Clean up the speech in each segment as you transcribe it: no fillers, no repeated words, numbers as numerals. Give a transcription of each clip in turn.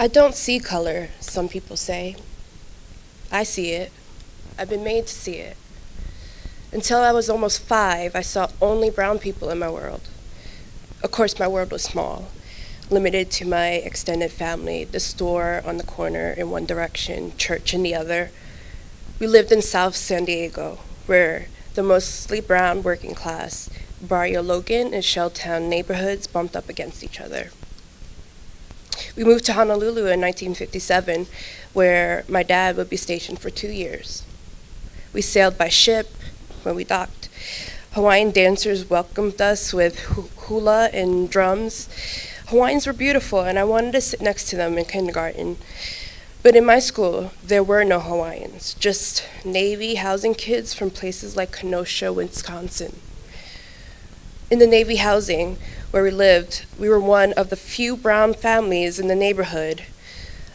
I don't see color, some people say. I see it. I've been made to see it. Until I was almost 5, I saw only brown people in my world. Of course, my world was small, limited to my extended family, the store on the corner in one direction, church in the other. We lived in South San Diego, where the mostly brown working class, Barrio Logan and Shelltown neighborhoods bumped up against each other. We moved to Honolulu in 1957, where my dad would be stationed for 2 years. We sailed by ship when we docked. Hawaiian dancers welcomed us with hula and drums. Hawaiians were beautiful, and I wanted to sit next to them in kindergarten. But in my school, there were no Hawaiians, just Navy housing kids from places like Kenosha, Wisconsin. In the Navy housing where we lived, we were one of the few brown families in the neighborhood.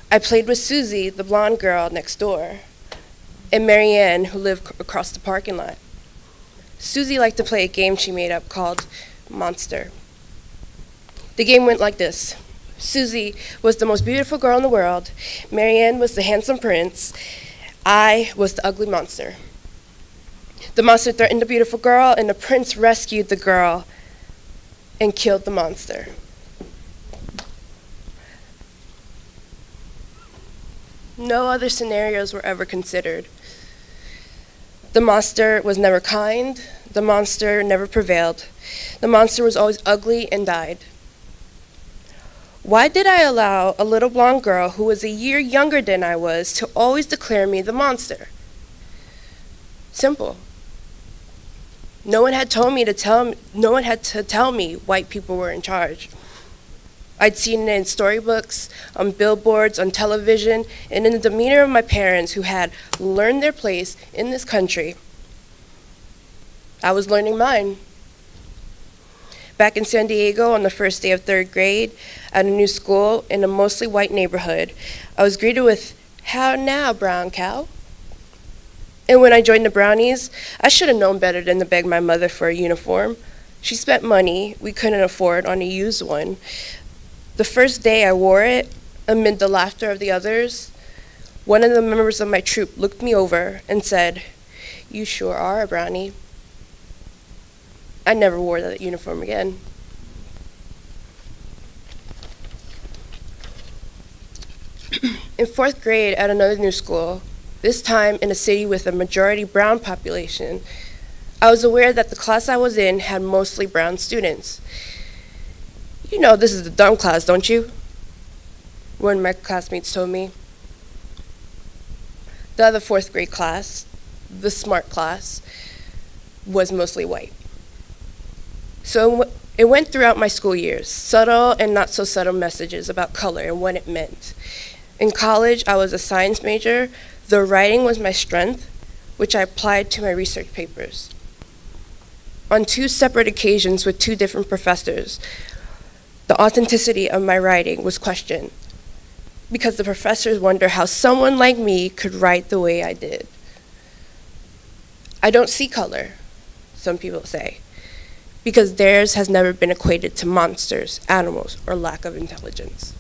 I played with Susie, the blonde girl next door, and Marianne, who lived across the parking lot. Susie liked to play a game she made up called Monster. The game went like this. Susie was the most beautiful girl in the world. Marianne was the handsome prince. I was the ugly monster. The monster threatened the beautiful girl, and the prince rescued the girl and killed the monster. No other scenarios were ever considered. The monster was never kind. The monster never prevailed. The monster was always ugly and died. Why did I allow a little blonde girl who was a year younger than I was to always declare me the monster? Simple. No one had to tell me white people were in charge. I'd seen it in storybooks, on billboards, on television, and in the demeanor of my parents who had learned their place in this country. I was learning mine. Back in San Diego on the first day of 3rd grade at a new school in a mostly white neighborhood, I was greeted with, "How now, brown cow?" And when I joined the Brownies, I should have known better than to beg my mother for a uniform. She spent money we couldn't afford on a used one. The first day I wore it, amid the laughter of the others, one of the members of my troop looked me over and said, "You sure are a brownie." I never wore that uniform again. In 4th grade at another new school, this time in a city with a majority brown population, I was aware that the class I was in had mostly brown students. "You know this is the dumb class, don't you?" one of my classmates told me. The other 4th grade class, the smart class, was mostly white. So it went throughout my school years, subtle and not so subtle messages about color and what it meant. In college, I was a science major, though writing was my strength, which I applied to my research papers. On 2 separate occasions with 2 different professors, the authenticity of my writing was questioned because the professors wonder how someone like me could write the way I did. I don't see color, some people say, because theirs has never been equated to monsters, animals, or lack of intelligence.